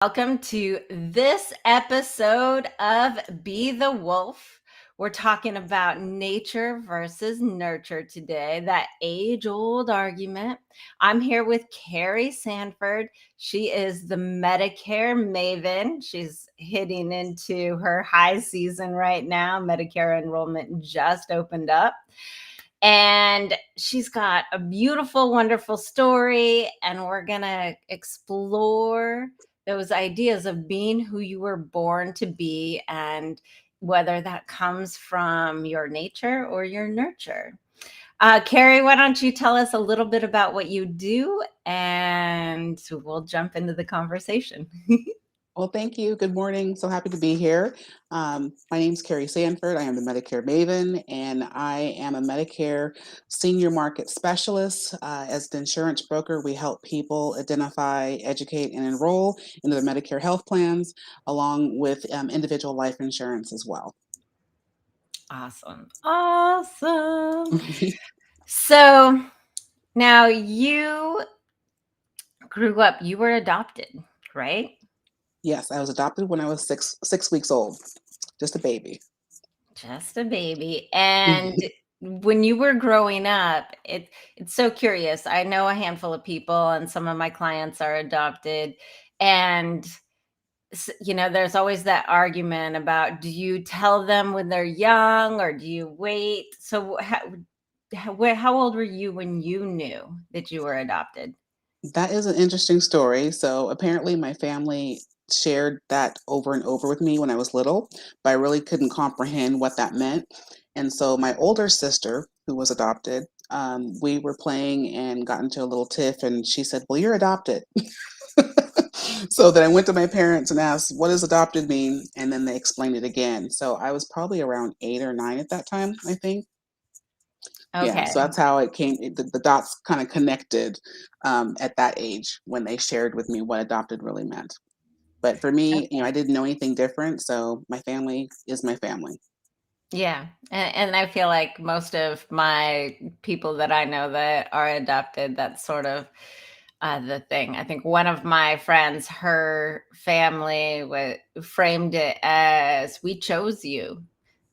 Welcome to this episode of Be the Wolf. We're talking about nature versus nurture today, that age-old argument. I'm here with Kerri Sanford. She is the Medicare Maven. She's hitting into her high season right now. Medicare enrollment just opened up. And she's got a beautiful, wonderful story, and we're going to explore those ideas of being who you were born to be and whether that comes from your nature or your nurture. Kerri, why don't you tell us a little bit about what you do, and we'll jump into the conversation. Well, thank you. Good morning. So happy to be here. My name is Kerri Sanford. I am the Medicare Maven, and I am a Medicare senior market specialist. As the insurance broker, we help people identify, educate, and enroll into their Medicare health plans, along with individual life insurance as well. Awesome. So now you grew up, you were adopted, right? Yes, I was adopted when I was six weeks old, just a baby. Just a baby. And when you were growing up, it's so curious. I know a handful of people, and some of my clients are adopted. And there's always that argument about, do you tell them when they're young or do you wait? So how old were you when you knew that you were adopted? That is an interesting story. So apparently, my family shared that over and over with me when I was little, but I really couldn't comprehend what that meant. And so my older sister, who was adopted, we were playing and got into a little tiff, and she said, "Well, you're adopted." So then I went to my parents and asked, "What does adopted mean?" And then they explained it again. So I was probably around 8 or 9 at that time, I think. Yeah, so Okay. that's how it came. The dots kind of connected at that age when they shared with me what adopted really meant. But for me, I Okay. didn't know anything different, so my family is my family. Yeah. And I feel like most of my people that I know that are adopted, that's sort of the thing. I think one of my friends, her family framed it as, we chose you.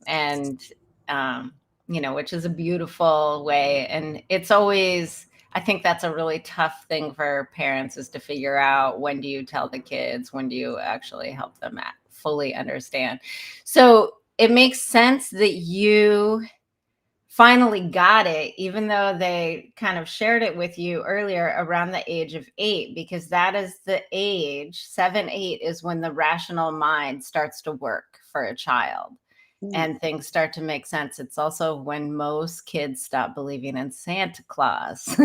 And, um, which is a beautiful way. And it's always, I think that's a really tough thing for parents, is to figure out, when do you tell the kids? When do you actually help them fully understand? So it makes sense that you finally got it, even though they kind of shared it with you earlier around the age of 8, because that is the age, 7, 8 is when the rational mind starts to work for a child Mm. and things start to make sense. It's also when most kids stop believing in Santa Claus.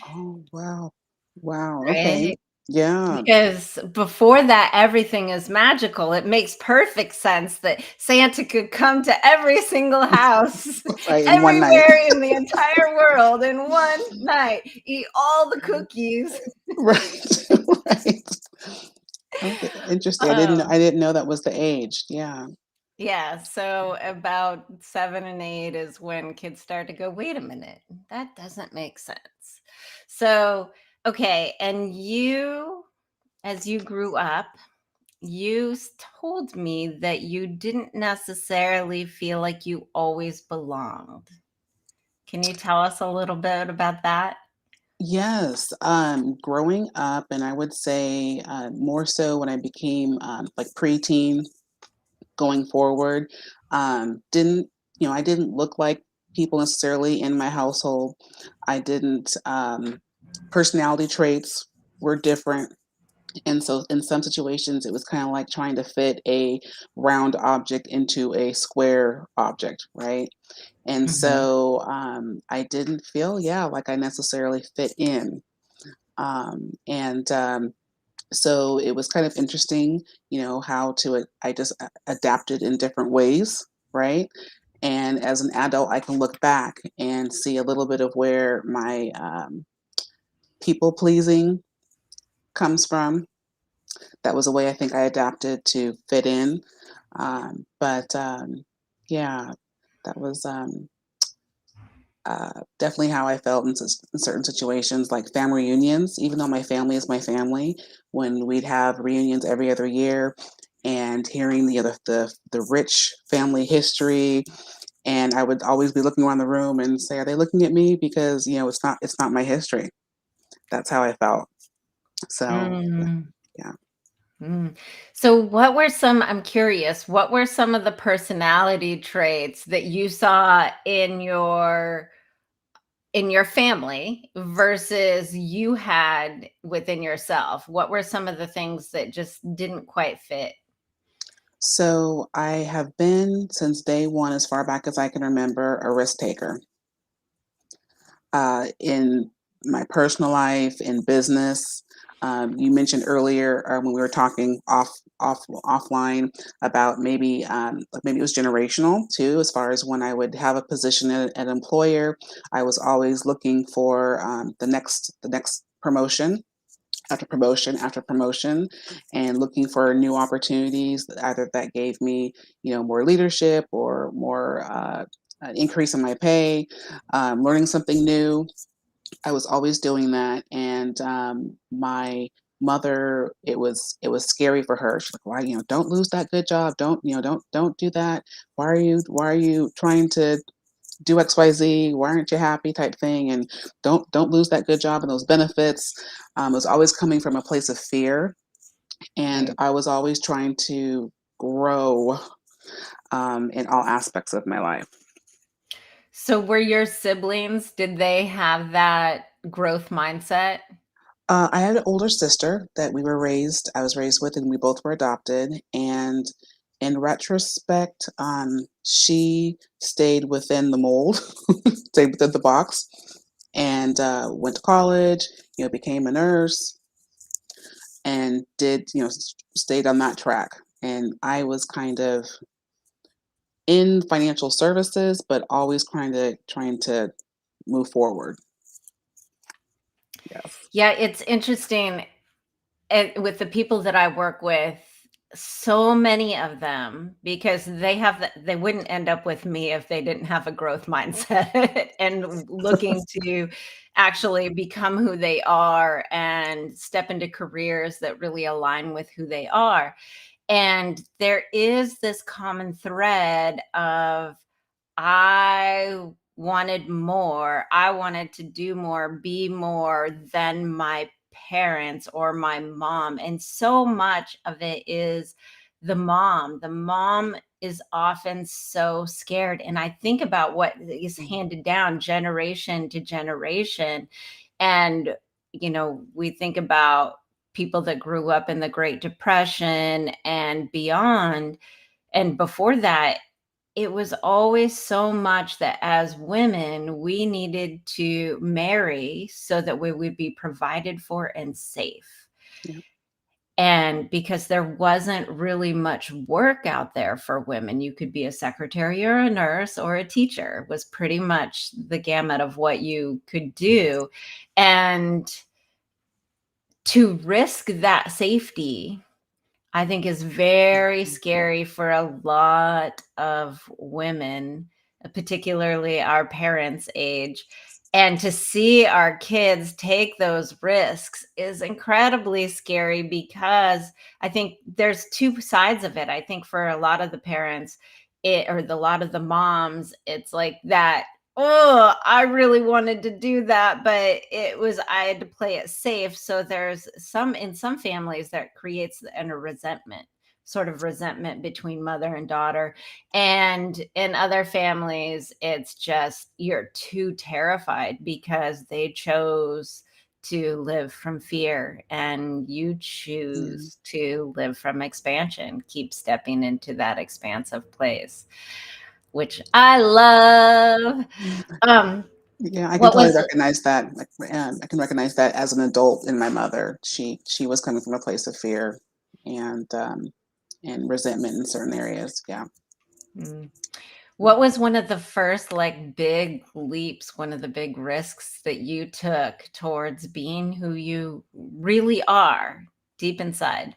Oh, wow. Wow. Okay. Right? Yeah. Because before that, everything is magical. It makes perfect sense that Santa could come to every single house, Right. In one night. everywhere in the entire world in one night, eat all the cookies. Right. Right. Okay. Interesting. Um, I didn't know that was the age. Yeah. yeah, so about 7 and 8 is when kids start to go, wait a minute, that doesn't make sense. So, okay, and you, as you grew up, you told me that you didn't necessarily feel like you always belonged. Can you tell us a little bit about that? Yes, growing up, and I would say more so when I became like preteen, going forward. Didn't I didn't look like people necessarily in my household. I didn't personality traits were different. And so in some situations it was kind of like trying to fit a round object into a square object, right? And Mhm. so I didn't feel, yeah, like I necessarily fit in. And So it was kind of interesting, how I just adapted in different ways, right? And as an adult, I can look back and see a little bit of where my people pleasing comes from. That was a way I think I adapted to fit in. But yeah, that was Definitely how I felt in certain situations, like family reunions. Even though my family is my family, when we'd have reunions every other year, and hearing the rich family history, and I would always be looking around the room and say, "Are they looking at me?" Because it's not my history. That's how I felt. So Mm. yeah. Mm. So what were some I'm curious, what were some of the personality traits that you saw in your family versus you had within yourself? What were some of the things that just didn't quite fit? So I have been since day one, as far back as I can remember, a risk taker. In my personal life, in business. You mentioned earlier when we were talking offline about maybe it was generational too, as far as when I would have a position at an employer, I was always looking for the next promotion after promotion after promotion, and looking for new opportunities either that gave me more leadership or more an increase in my pay, learning something new. I was always doing that, and my mother, it was scary for her. She's like, "Why, don't lose that good job. Don't do that. Why are you trying to do XYZ? Why aren't you happy?" type thing, and don't lose that good job and those benefits. It was always coming from a place of fear, and Right. I was always trying to grow in all aspects of my life. So were your siblings, did they have that growth mindset? I had an older sister that I was raised with, and we both were adopted. And in retrospect, she stayed within the mold, stayed within the box, and went to college, became a nurse, and stayed on that track. And I was kind of in financial services, but always trying to move forward. Yes. Yeah, it's interesting. And with the people that I work with, so many of them, because they wouldn't end up with me if they didn't have a growth mindset and looking to actually become who they are and step into careers that really align with who they are. And there is this common thread of I wanted more. I wanted to do more, be more than my parents or my mom. And so much of it is the mom. The mom is often so scared. And I think about what is Mhm. handed down generation to generation. And, we think about people that grew up in the Great Depression and beyond. And before that, it was always so much that as women, we needed to marry so that we would be provided for and safe. Yeah. And because there wasn't really much work out there for women, you could be a secretary or a nurse or a teacher, was pretty much the gamut of what you could do. And to risk that safety, I think is very Mhm. scary for a lot of women, particularly our parents' age. And to see our kids take those risks is incredibly scary because I think there's two sides of it. I think for a lot of the parents, a lot of the moms, it's like that. Oh, I really wanted to do that, but I had to play it safe. So there's in some families that creates a resentment, sort of resentment between mother and daughter. And in other families, it's just you're too terrified because they chose to live from fear and you Yeah. choose to live from expansion, keep stepping into that expansive place, which I love. Um, Yeah, I can what totally was recognize that. Like, I can recognize that as an adult in my mother. She was coming from a place of fear and resentment in certain areas. Yeah. mm, what was one of the first like big leaps, one of the big risks that you took towards being who you really are deep inside?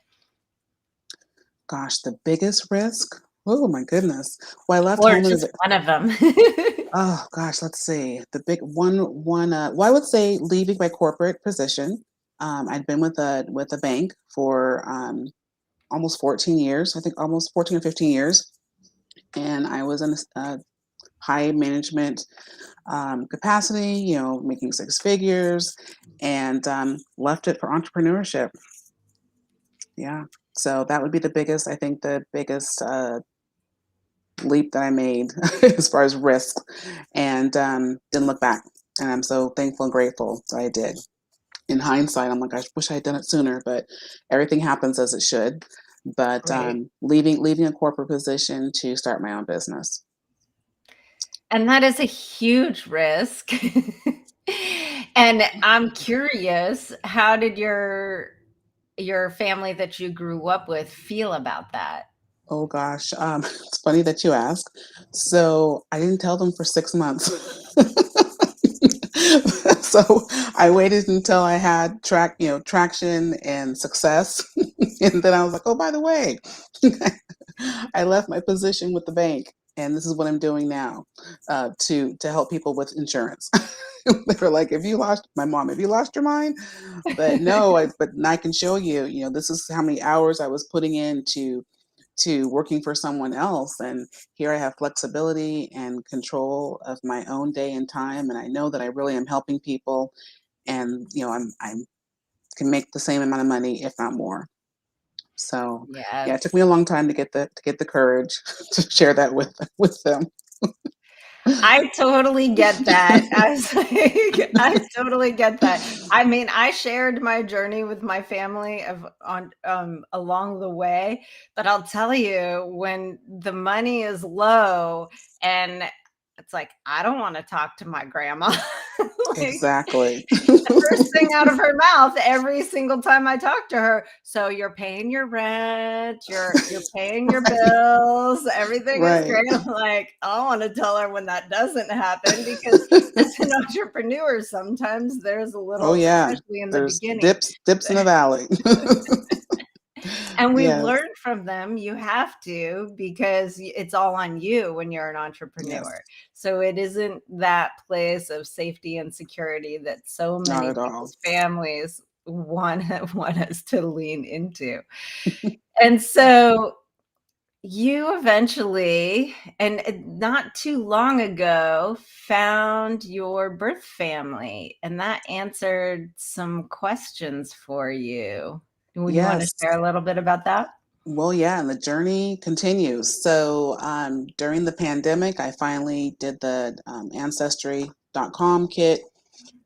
Gosh, the biggest risk. Oh my goodness. Well, I left Or home as just a one of them? Oh gosh, let's see. The big well, I would say leaving my corporate position. I'd been with a bank for almost 14 years, I think almost 14 or 15 years. And I was in a high management capacity, making six figures, and left it for entrepreneurship. Yeah. So that would be the biggest, I think, the biggest leap that I made as far as risk, and didn't look back. And I'm so thankful and grateful that I did. In hindsight, I'm like, I wish I had done it sooner, but everything happens as it should. But Right. leaving a corporate position to start my own business. And that is a huge risk. And I'm curious, how did your family that you grew up with feel about that? Oh gosh, it's funny that you ask. So I didn't tell them for 6 months. So I waited until I had traction and success, and then I was like, oh, by the way, I left my position with the bank, and this is what I'm doing now to help people with insurance. They were like, "If you lost my mom, if you lost your mind?" But no, but I can show you. This is how many hours I was putting into to working for someone else, and here I have flexibility and control of my own day and time, and I know that I really am helping people, and I'm can make the same amount of money, if not more. So yeah, it took Yes. me a long time to get the courage to share that with them. I totally get that. I was like, I totally get that. I mean, I shared my journey with my family of on along the way, but I'll tell you, when the money is low and it's like, I don't want to talk to my grandma. Like, Exactly. the first thing out of her mouth every single time I talk to her. So you're paying your rent, you're paying your Right. bills, everything is Right. great. I'm like, I don't want to tell her when that doesn't happen because as an entrepreneur, sometimes there's a Oh little, yeah. especially in the There's beginning. dips in the valley. And we've Yes. learned from them, you have to, because it's all on you when you're an Yes. entrepreneur. So it isn't that place of safety and security that so Not many at all. people's families want want us to lean into. And so you eventually, and not too long ago, found your birth family, and that answered some questions for you. Would you want to Yes. share a little bit about that? Well, yeah, and the journey continues. So during the pandemic, I finally did the ancestry.com kit,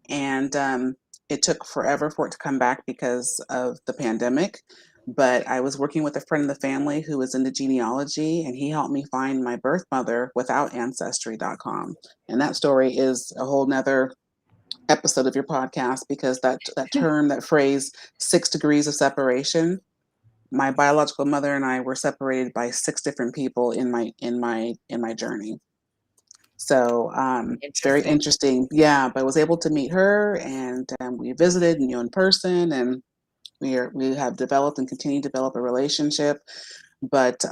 and it took forever for it to come back because of the pandemic. But I was working with a friend of the family who was into genealogy, and he helped me find my birth mother without ancestry.com. And that story is a whole nother episode of your podcast, because that term, that phrase, 6 degrees of separation, my biological mother and I were separated by six different people in my journey. So it's very Interesting. interesting. Yeah, but I was able to meet her, and we visited, in person, and we have developed and continue to develop a relationship. But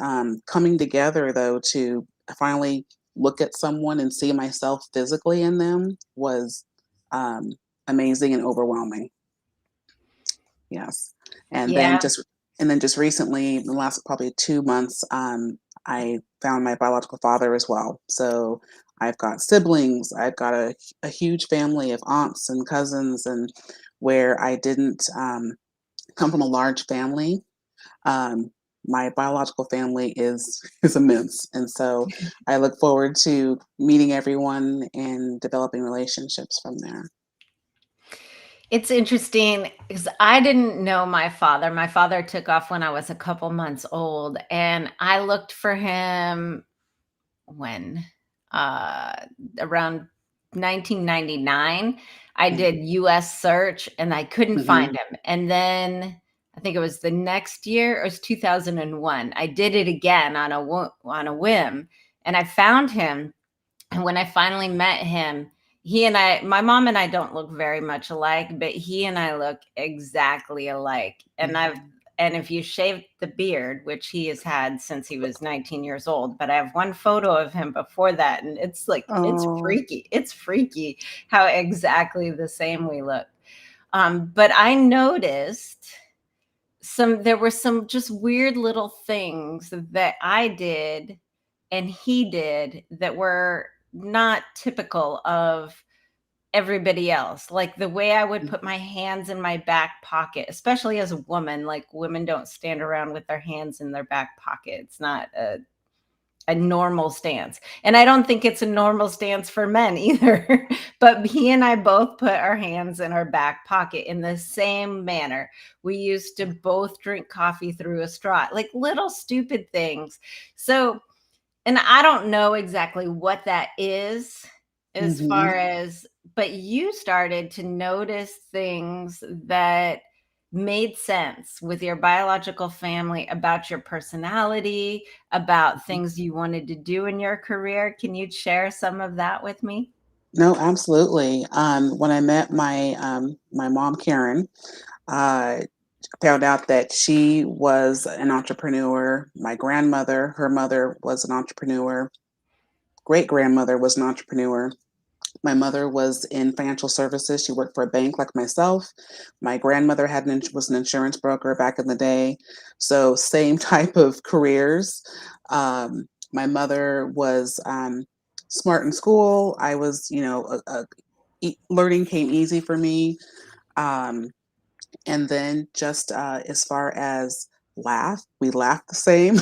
coming together, though, to finally look at someone and see myself physically in them was um, amazing and overwhelming. Yes. And then Yeah, just recently, in the last probably 2 months, I found my biological father as well. So I've got siblings. I've got a huge family of aunts and cousins, and where I didn't come from a large family, um, my biological family is is immense, and so I look forward to meeting everyone and developing relationships from there. it's interesting because I didn't know my father. My father took off when I was a couple months old, and I looked for him when uh around 1999. I Okay. did US search and I couldn't Hmm. find him. And then I think it was the next year, it was 2001. I did it again on on a whim, and I found him. And when I finally met him, he and I, my mom and I don't look very much alike, but he and I look exactly alike. And Yeah. And if you shave the beard, which he has had since he was 19 years old, but I have one photo of him before that, and it's like, it's Oh. freaky. It's freaky how exactly the same we look. But I noticed there were some just weird little things that I did and he did that were not typical of everybody else. Like the way I would put my hands in my back pocket, especially as a woman. Like women don't stand around with their hands in their back pocket. It's not a normal stance. And I don't think it's a normal stance for men either. But he and I both put our hands in our back pocket in the same manner. We used to both drink coffee through a straw, like little stupid things. So, and I don't know exactly what that is as Mm-hmm. far as, but you started to notice things that made sense with your biological family about your personality, about things you wanted to do in your career. Can you share some of that with me? No, absolutely. When I met my mom, Karen, I found out that she was an entrepreneur. My grandmother, her mother was an entrepreneur. Great grandmother was an entrepreneur. My mother was in financial services. She worked for a bank like myself. My grandmother was an insurance broker back in the day. So same type of careers. My mother was smart in school. I was, learning came easy for me. Um, and then just as far as we laughed the same.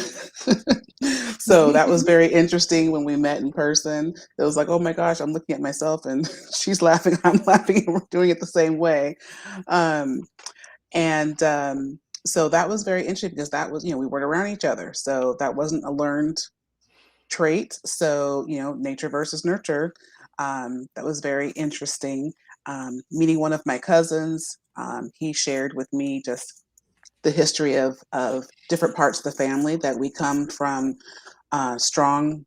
So that was very interesting when we met in person. It was like, oh my gosh, I'm looking at myself and she's laughing, I'm laughing, and we're doing it the same way. Um, and so that was very interesting because that was, we weren't around each other. So that wasn't a learned trait. So, nature versus nurture. That was very interesting. Meeting one of my cousins, he shared with me just the history of different parts of the family, that we come from strong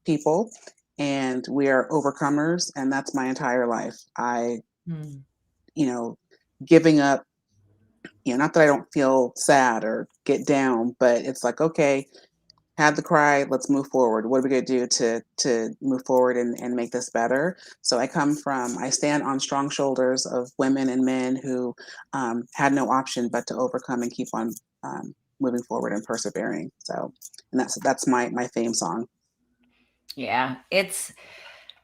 people and we are overcomers. And that's my entire life. Hmm. You know, Giving up, not that I don't feel sad or get down, but it's like, okay, had the cry, let's move forward. What are we going to do to move forward and make this better? So I stand on strong shoulders of women and men who had no option but to overcome and keep on moving forward and persevering. So, and that's my theme song. Yeah,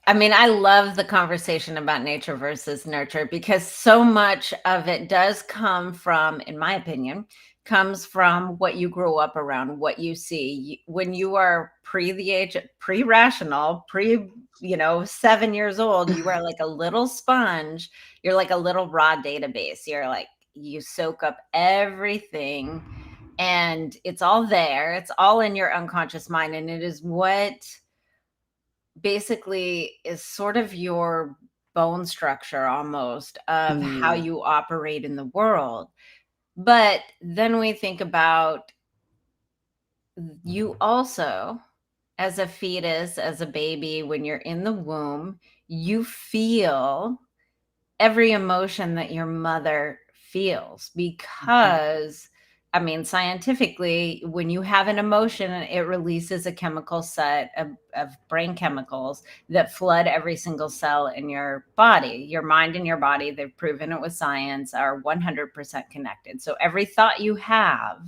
I mean, I love the conversation about nature versus nurture because so much of it does come from, in my opinion, comes from what you grow up around, what you see. When you are the age, pre-rational, 7 years old, you are like a little sponge. You're like a little raw database. You soak up everything and it's all there. It's all in your unconscious mind. And it is what basically is sort of your bone structure almost of how Mm, you operate in the world. But then we think about you also, as a fetus, as a baby, when you're in the womb, you feel every emotion that your mother feels mhm, because I mean scientifically when you have an emotion it releases a chemical set of brain chemicals that flood every single cell in your body. Your mind and your body, they've proven it with science, are 100% connected. So every thought you have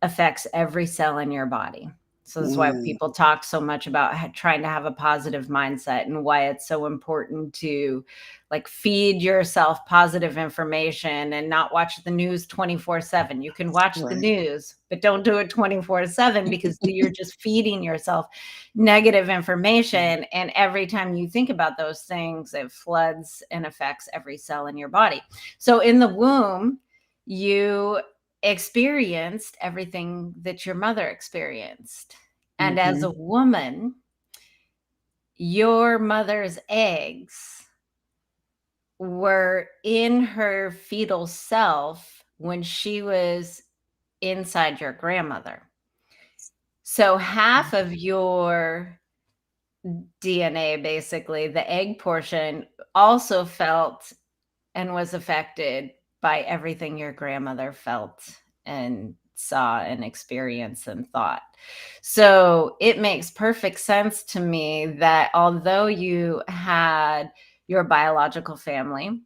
affects every cell in your body. So that's why mm, people talk so much about trying to have a positive mindset and why it's so important to like feed yourself positive information and not watch the news 24/7. You can watch the right. news, but don't do it 24/7 because you're just feeding yourself negative information. And every time you think about those things, it floods and affects every cell in your body. So in the womb, you experienced everything that your mother experienced. And as Mm-hmm. a woman, your mother's eggs were in her fetal self when she was inside your grandmother. So half of your DNA, basically, the egg portion, also felt and was affected by everything your grandmother felt and saw and experienced and thought. So it makes perfect sense to me that although you had your biological family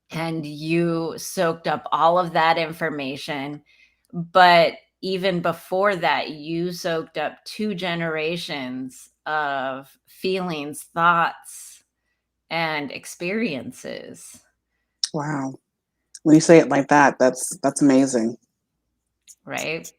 and you soaked up all of that information, but even before that, you soaked up 2 generations of feelings, thoughts, and experiences, Wow. When you say it like that, that's amazing. right?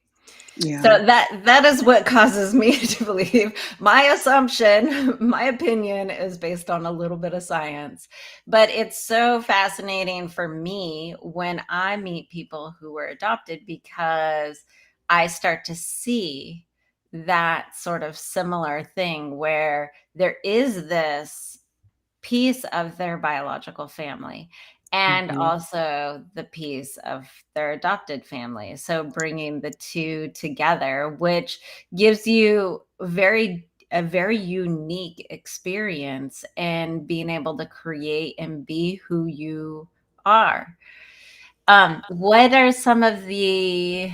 So Yeah. that is what causes me to believe. My assumption, my opinion is based on a little bit of science, but it's so fascinating for me when I meet people who were adopted because I start to see that sort of similar thing where there is this piece of their biological family and Hmm. also the piece of their adopted family. So bringing the two together, which gives you a very unique experience and being able to create and be who you are. What are some of the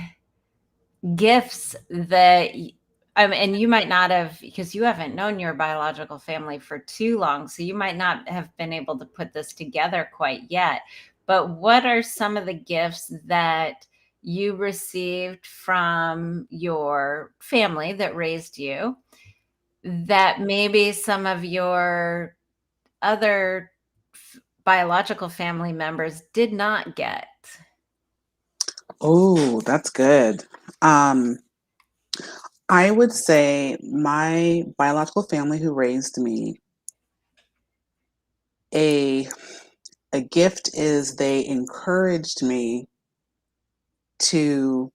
gifts that and you might not have, because you haven't known your biological family for too long, so you might not have been able to put this together quite yet, but what are some of the gifts that you received from your family that raised you that maybe some of your other biological family members did not get? Oh, that's good. Um, I would say my biological family who raised me, a a gift is they encouraged me to,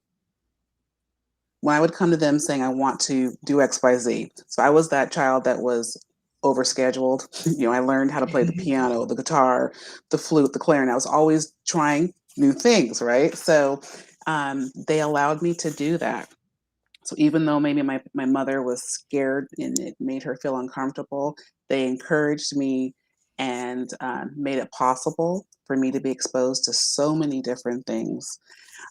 when I would come to them saying I want to do XYZ. So I was that child that was overscheduled. I learned how to play the piano, the guitar, the flute, the clarinet. I was always trying new things, right? So they allowed me to do that. So even though maybe my mother was scared and it made her feel uncomfortable, they encouraged me and made it possible for me to be exposed to so many different things.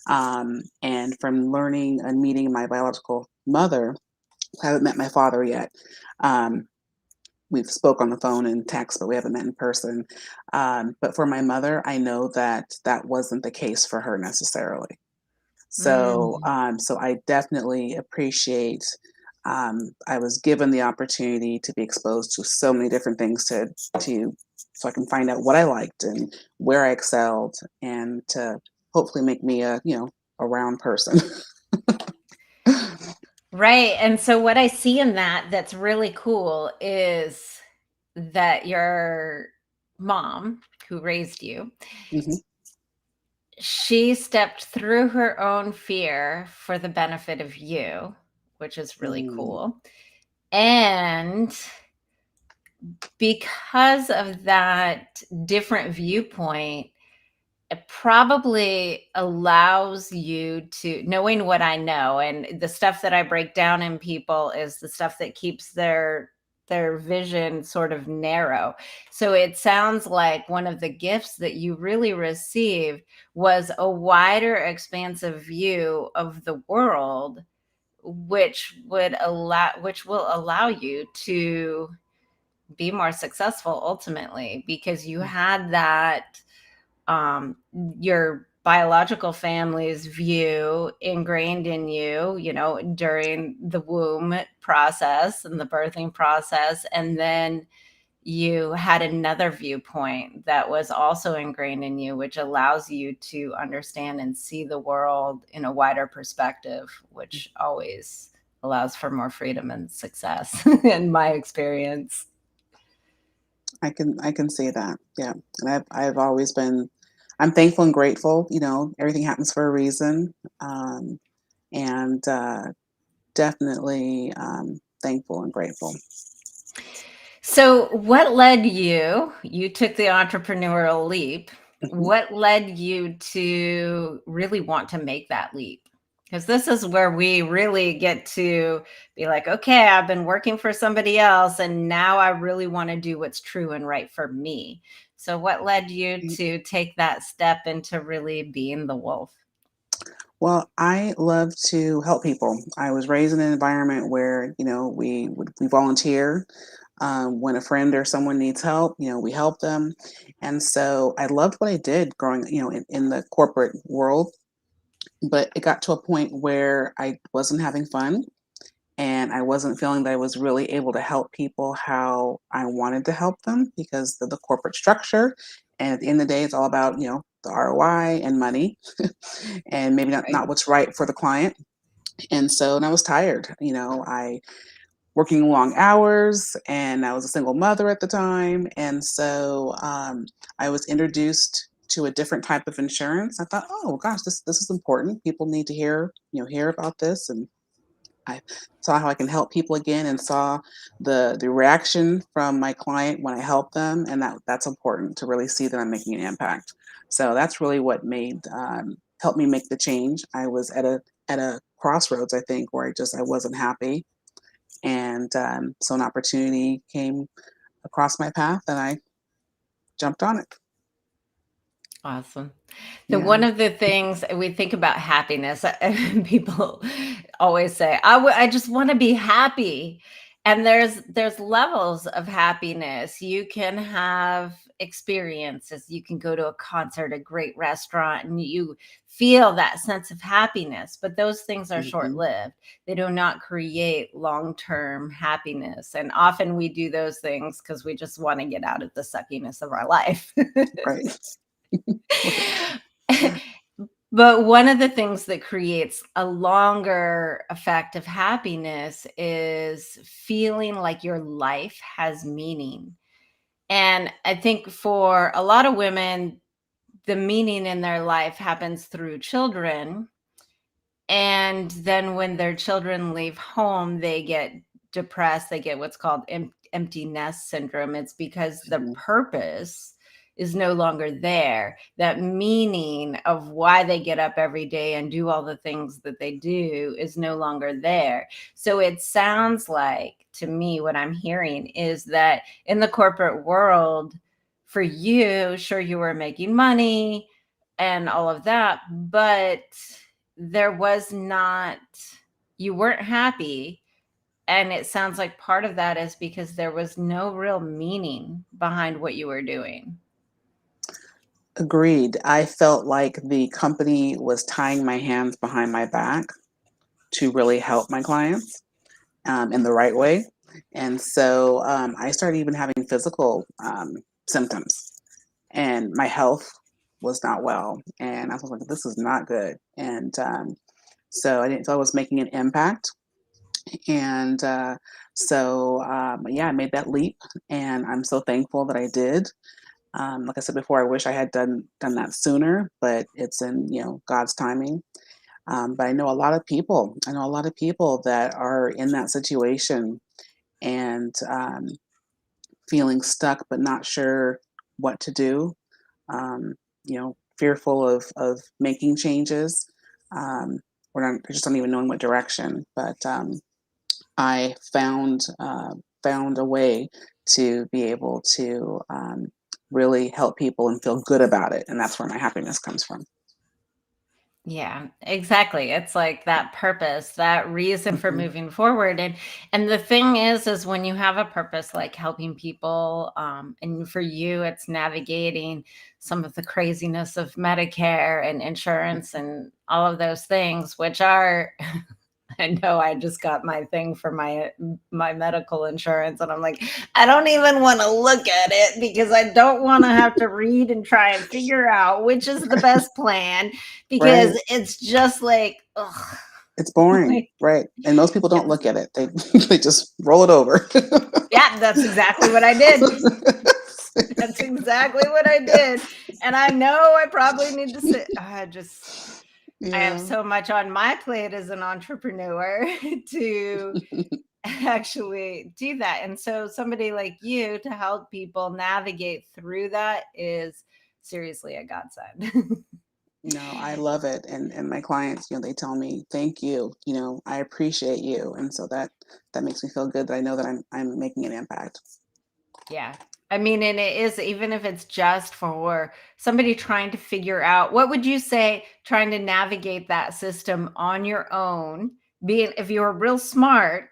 And from learning and meeting my biological mother, I haven't met my father yet. Um, we've spoke on the phone and text, but we haven't met in person. But for my mother, I know that that wasn't the case for her necessarily. So, Mm. so I definitely appreciate. I was given the opportunity to be exposed to so many different things so I can find out what I liked and where I excelled, and to hopefully make me a round person. Right. And so what I see in that that's really cool is that your mom who raised you, Hmm. she stepped through her own fear for the benefit of you, which is really Mm. cool. And because of that different viewpoint, it probably allows you to, knowing what I know, and the stuff that I break down in people is the stuff that keeps their vision sort of narrow. So it sounds like one of the gifts that you really received was a wider expansive view of the world, which will allow you to be more successful ultimately, because you had that um, your biological family's view ingrained in you, during the womb process and the birthing process. And then you had another viewpoint that was also ingrained in you, which allows you to understand and see the world in a wider perspective, which always allows for more freedom and success, in my experience. I can see that. Yeah, and I've always been. I'm thankful and grateful. Everything happens for a reason, and definitely thankful and grateful. So, what led you? You took the entrepreneurial leap. Mhm. What led you to really want to make that leap? Because this is where we really get to be like, okay, I've been working for somebody else, and now I really want to do what's true and right for me. So, what led you to take that step into really being the wolf? Well, I love to help people. I was raised in an environment where, we volunteer. When a friend or someone needs help, we help them. And so I loved what I did growing, in the corporate world. But it got to a point where I wasn't having fun and I wasn't feeling that I was really able to help people how I wanted to help them because of the corporate structure. And at the end of the day, it's all about, the ROI and money and maybe not Right. what's right for the client. And I was tired. I working long hours and I was a single mother at the time. And so I was introduced to a different type of insurance. I thought, oh gosh, this is important. People need to hear about this. And I saw how I can help people again and saw the reaction from my client when I help them. And that's important to really see that I'm making an impact. So that's really what made helped me make the change. I was at a crossroads, I think, where I wasn't happy and so an opportunity came across my path and I jumped on it. Awesome. So Yeah. one of the things we think about happiness, people always say, I just want to be happy." And there's levels of happiness. You can have experiences. You can go to a concert, a great restaurant, and you feel that sense of happiness. But those things are Hmm. short-lived. They do not create long-term happiness. And often we do those things because we just want to get out of the suckiness of our life. Right. Right. But one of the things that creates a longer effect of happiness is feeling like your life has meaning. And I think for a lot of women, the meaning in their life happens through children. And then when their children leave home, they get depressed. They get what's called empty nest syndrome. It's because the Mhm. purpose is no longer there. That meaning of why they get up every day and do all the things that they do is no longer there. So it sounds like to me, what I'm hearing is that in the corporate world, for you, sure, you were making money and all of that, but there was not, you weren't happy. And it sounds like part of that is because there was no real meaning behind what you were doing. Agreed. I felt like the company was tying my hands behind my back to really help my clients in the right way. And so I started even having physical symptoms, and my health was not well. And I was like, this is not good. And so I didn't feel I was making an impact. And yeah, I made that leap, and I'm so thankful that I did. Like I said before, I wish I had done that sooner, but it's in God's timing. But I know a lot of people. I know a lot of people that are in that situation and feeling stuck, but not sure what to do. Fearful of making changes. Um, or just don't even knowing what direction. But I found a way to be able to really help people and feel good about it, and that's where my happiness comes from. Yeah, exactly. It's like that purpose, that reason for Hmm. moving forward. And the thing is when you have a purpose like helping people, and for you it's navigating some of the craziness of Medicare and insurance and all of those things, which are I know I just got my thing for my medical insurance and I'm like, I don't even want to look at it because I don't want to have to read and try and figure out which is the best plan because Right. it's just like, ugh. It's boring, Like, right? And most people don't it's, look at it. They they just roll it over. yeah, that's exactly what I did. That's exactly what I did. And I know I probably need to sit. I have Yeah. so much on my plate as an entrepreneur to actually do that. And so somebody like you to help people navigate through that is seriously a godsend. No, I love it. And my clients, they tell me, "Thank you. I appreciate you." And so that makes me feel good that I know that I'm making an impact. Yeah. I mean, and it is, even if it's just for somebody trying to figure out, what would you say, trying to navigate that system on your own, being, if you were real smart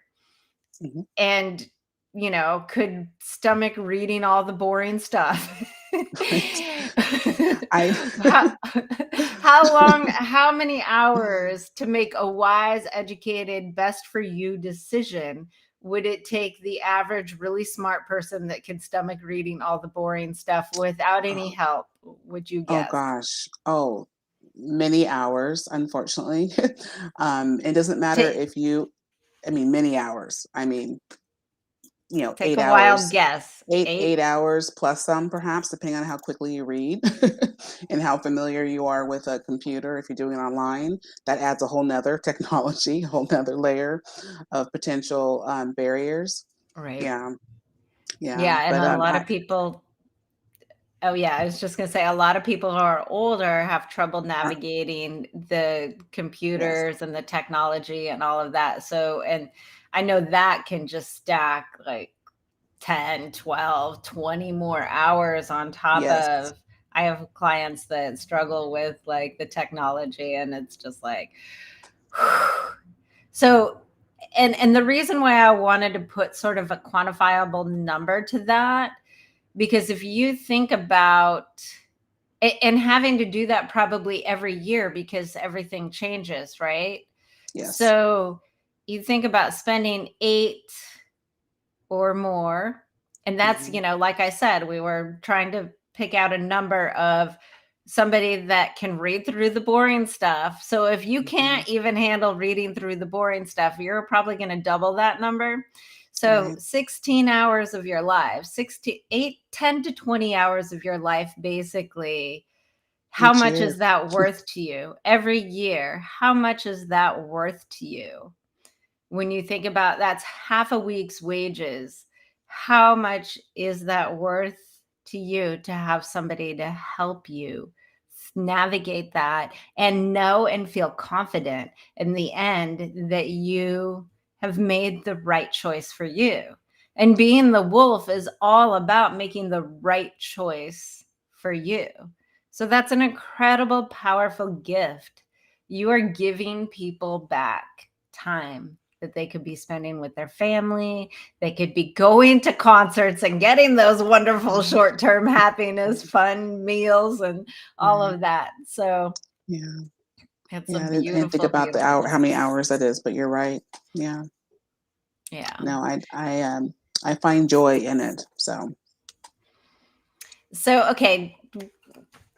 Mhm. and, could stomach reading all the boring stuff. Right. I how, how long, how many hours to make a wise, educated, best for you decision would it take the average really smart person that can stomach reading all the boring stuff without any oh, help, would you oh guess? gosh. Oh, many hours, unfortunately. It doesn't matter Ta- if you, I mean, many hours. I mean, Take eight a wild hours, guess. eight Eight? hours plus some, perhaps, depending on how quickly you read and how familiar you are with a computer. If you're doing it online, that adds a whole nother technology, a whole nother layer of potential barriers. Right. Yeah, yeah. Yeah, and But a lot of people. Oh, yeah, I was just gonna say a lot of people who are older have trouble I, navigating the yes, computers and the technology and all of that, so, and I know that can just stack, like, 10, 12, 20 more hours on top yes, of. I have clients that struggle with, like, the technology, and it's just like, so, and the reason why I wanted to put sort of a quantifiable number to that, because if you think about, and having to do that probably every year because everything changes, right? yes. So you think about spending 8 or more, and that's, Hmm. like I said, we were trying to pick out a number of somebody that can read through the boring stuff. So if you Hmm. can't even handle reading through the boring stuff, you're probably going to double that number. So Right. 16 hours of your life, 16, 8, 10 to 20 hours of your life, basically. How Each much year. is that worth to you every year? How much is that worth to you? When you think about, that's half a week's wages, how much is that worth to you to have somebody to help you navigate that and know and feel confident in the end that you have made the right choice for you? And being the wolf is all about making the right choice for you. So that's an incredible, powerful gift. You are giving people back time that they could be spending with their family. They could be going to concerts and getting those wonderful Mhm. short term happiness, fun meals, and all Right. of that. So Yeah. it's a Yeah. I didn't think beautiful, about the hour, beautiful how many thing. hours that is, but you're right. Yeah. Yeah. No, I find joy in it. So So, okay,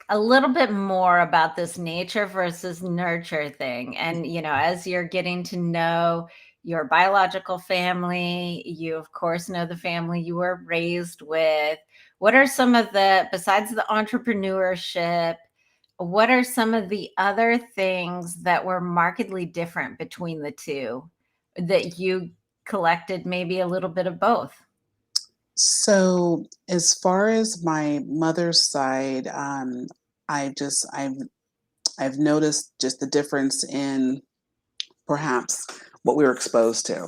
a little bit more about this nature versus nurture thing. And, as you're getting to know your biological family, you, of course, know the family you were raised with. What are some of the, besides the entrepreneurship, what are some of the other things that were markedly different between the two that you collected maybe a little bit of both? so as far as my mother's side, I just I've noticed just the difference in perhaps what we were exposed to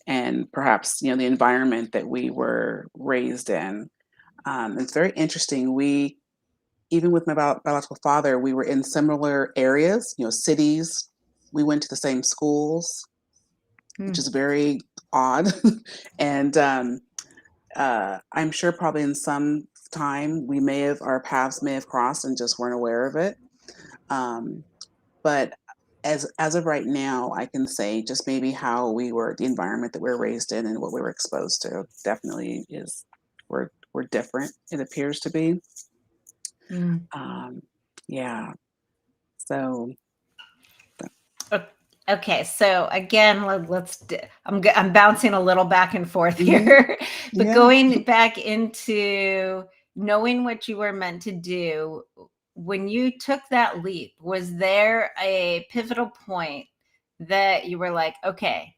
and perhaps the environment that we were raised in. It's very interesting. We even with my biological father, we were in similar areas, cities. We went to the same schools, which Hmm. is very odd. And I'm sure probably in some time our paths may have crossed and just weren't aware of it. Um, but as of right now, I can say just maybe how the environment that we were raised in and what we were exposed to definitely is we're different. It appears to be. Hmm. Um, yeah. So O- Okay, so again, I'm bouncing a little back and forth mhm, here, but yeah. going back into knowing what you were meant to do, when you took that leap, was there a pivotal point that you were like, okay,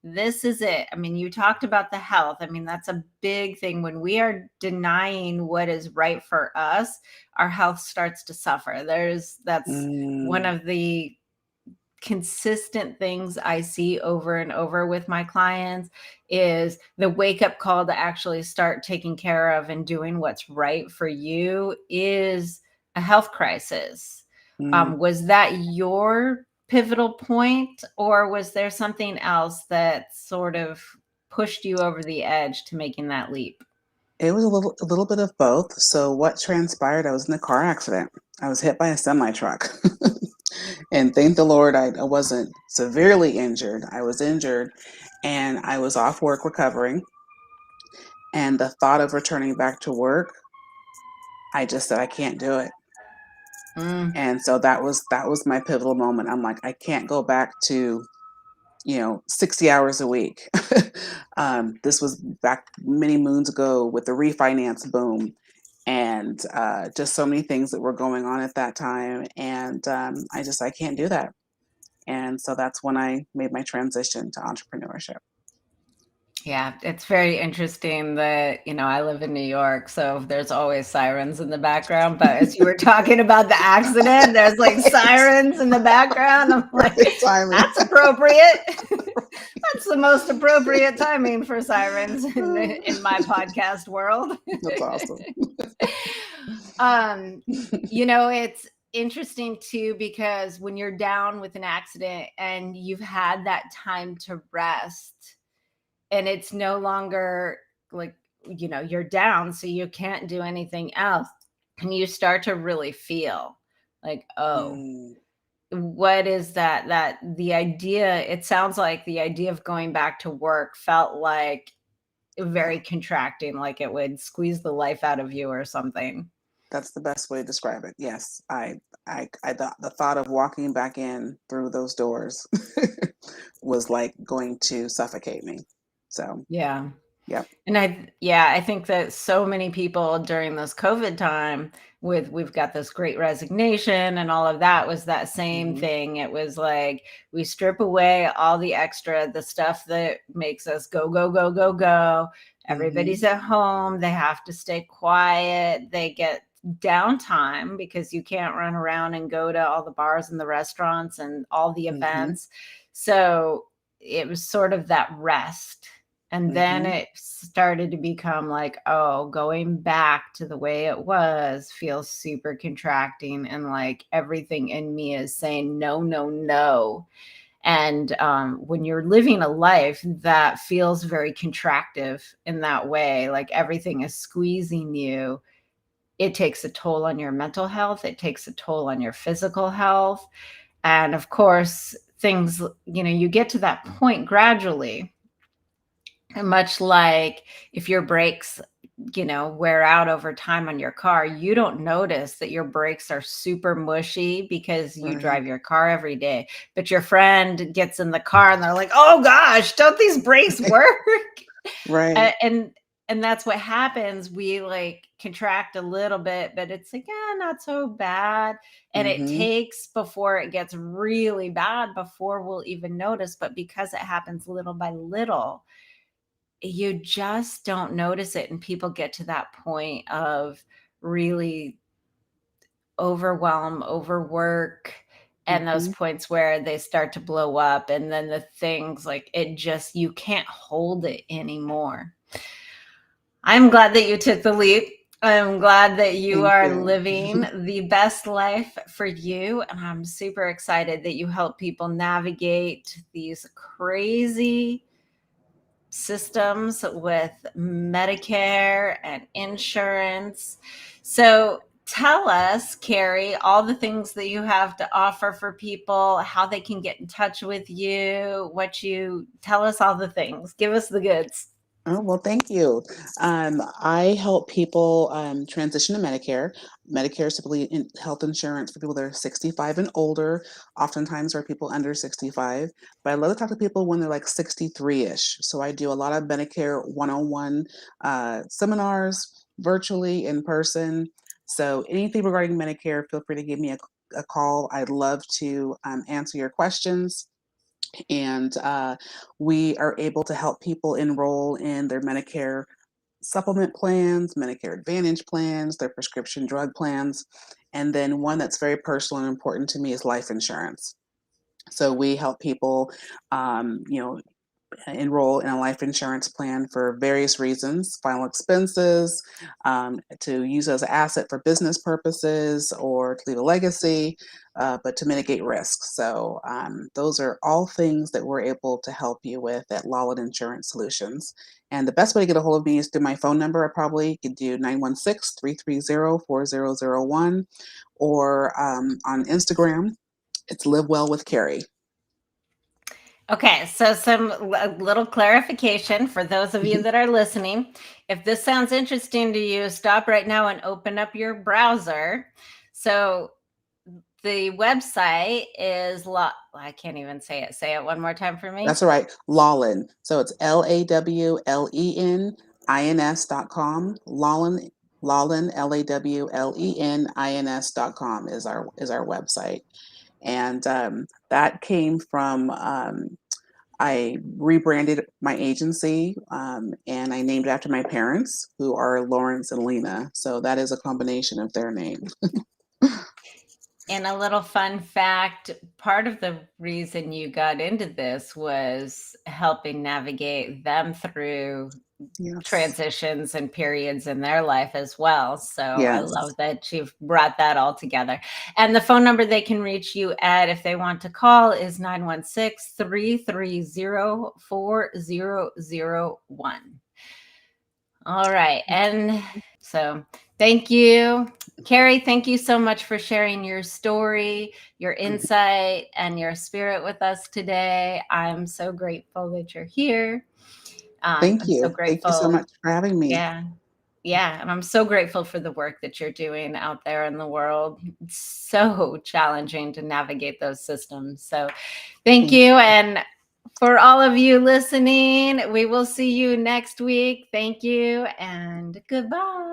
this is it? I mean, you talked about the health. I mean, that's a big thing. When we are denying what is right for us, our health starts to suffer. That's one Mm, of the consistent things I see over and over with my clients is the wake up call to actually start taking care of and doing what's right for you is a health crisis. Mm. Was that your pivotal point, or was there something else that sort of pushed you over the edge to making that leap? It was a little bit of both. So what transpired, I was in a car accident. I was hit by a semi truck. And thank the Lord I wasn't severely injured. I was injured and I was off work recovering. And the thought of returning back to work, I just said I can't do it. Mm, And so that was my pivotal moment. I'm like, I can't go back to 60 hours a week. This was back many moons ago with the refinance boom and just so many things that were going on at that time. And I can't do that. And so that's when I made my transition to entrepreneurship. yeah, it's very interesting that, I live in New York, so there's always sirens in the background. But as you were talking about the accident, there's like Right, sirens in the background. I'm like, right timing. that's appropriate. That's the most appropriate timing for sirens in my podcast world. That's awesome. um, it's interesting too, because when you're down with an accident and you've had that time to rest, and it's no longer like, you're down, so you can't do anything else, and you start to really feel like, oh, Mm, what is that the idea, it sounds like the idea of going back to work felt like yeah, very contracting, like it would squeeze the life out of you or something. that's the best way to describe it. Yes, the thought of walking back in through those doors was like going to suffocate me. So, Yeah. yep. And I think that so many people during this COVID time, we've got this great resignation and all of that, was that same Hmm. thing. It was like we strip away all the extra, the stuff that makes us go, go, go, go, go. Hmm. Everybody's at home. They have to stay quiet. They get downtime because you can't run around and go to all the bars and the restaurants and all the Hmm. events. So it was sort of that rest. And then Hmm. it started to become like, oh, going back to the way it was feels super contracting. And like everything in me is saying, no, no, no. And when you're living a life that feels very contractive in that way, like everything is squeezing you, it takes a toll on your mental health. It takes a toll on your physical health. And of course, things, you get to that point gradually, much like if your brakes wear out over time on your car, you don't notice that your brakes are super mushy because you Right. drive your car every day. But your friend gets in the car and they're like, oh gosh, don't these brakes work? Right. And that's what happens. We like contract a little bit, but it's like, yeah, not so bad. And it Hmm. takes before it gets really bad before we'll even notice. But because it happens little by little, you just don't notice it, and people get to that point of really overwhelm, overwork, and those Hmm. points where they start to blow up, and then the things like it just, you can't hold it anymore. I'm glad that you took the leap. I'm glad that you Thank are you. living the best life for you. And I'm super excited that you help people navigate these crazy systems with Medicare and insurance. So tell us, Kerri, all the things that you have to offer for people, how they can get in touch with you, what you tell us, all the things. Give us the goods. Oh, well, thank you. I help people transition to Medicare. Medicare is typically health insurance for people that are 65 and older, oftentimes are people under 65. But I love to talk to people when they're like 63-ish. So I do a lot of Medicare one-on-one seminars, virtually, in person. So anything regarding Medicare, feel free to give me a call. I'd love to answer your questions. And we are able to help people enroll in their Medicare supplement plans, Medicare Advantage plans, their prescription drug plans. And then one that's very personal and important to me is life insurance. So we help people, you know, enroll in a life insurance plan for various reasons: final expenses, to use as an asset for business purposes, or to leave a legacy, but to mitigate risks. So those are all things that we're able to help you with at Lawlett Insurance Solutions. And the best way to get a hold of me is through my phone number. I probably could do 916-330-4001, or on Instagram, it's Live Well with Kerri. Okay, so some little clarification for those of you Mhm. that are listening. If this sounds interesting to you, stop right now and open up your browser. So the website is I can't even say it. Say it one more time for me. That's all right. Lawlen. So it's LAWLENINS.com. Lawlen, LAWLENINS.com is our website. And that came from I rebranded my agency, and I named it after my parents, who are Lawrence and Lena. So that is a combination of their names. And a little fun fact, part of the reason you got into this was helping navigate them through Yes. transitions and periods in their life as well. So I Yes. love that you've brought that all together. And the phone number they can reach you at, if they want to call, is 916-330-4001. All right. And so thank you. Kerri, thank you so much for sharing your story, your insight, and your spirit with us today. I'm so grateful that you're here. Thank I'm so you. Thank you so grateful. much for having me. Yeah. Yeah. And I'm so grateful for the work that you're doing out there in the world. It's so challenging to navigate those systems. So thank Thank you. And for all of you listening, we will see you next week. Thank you and goodbye.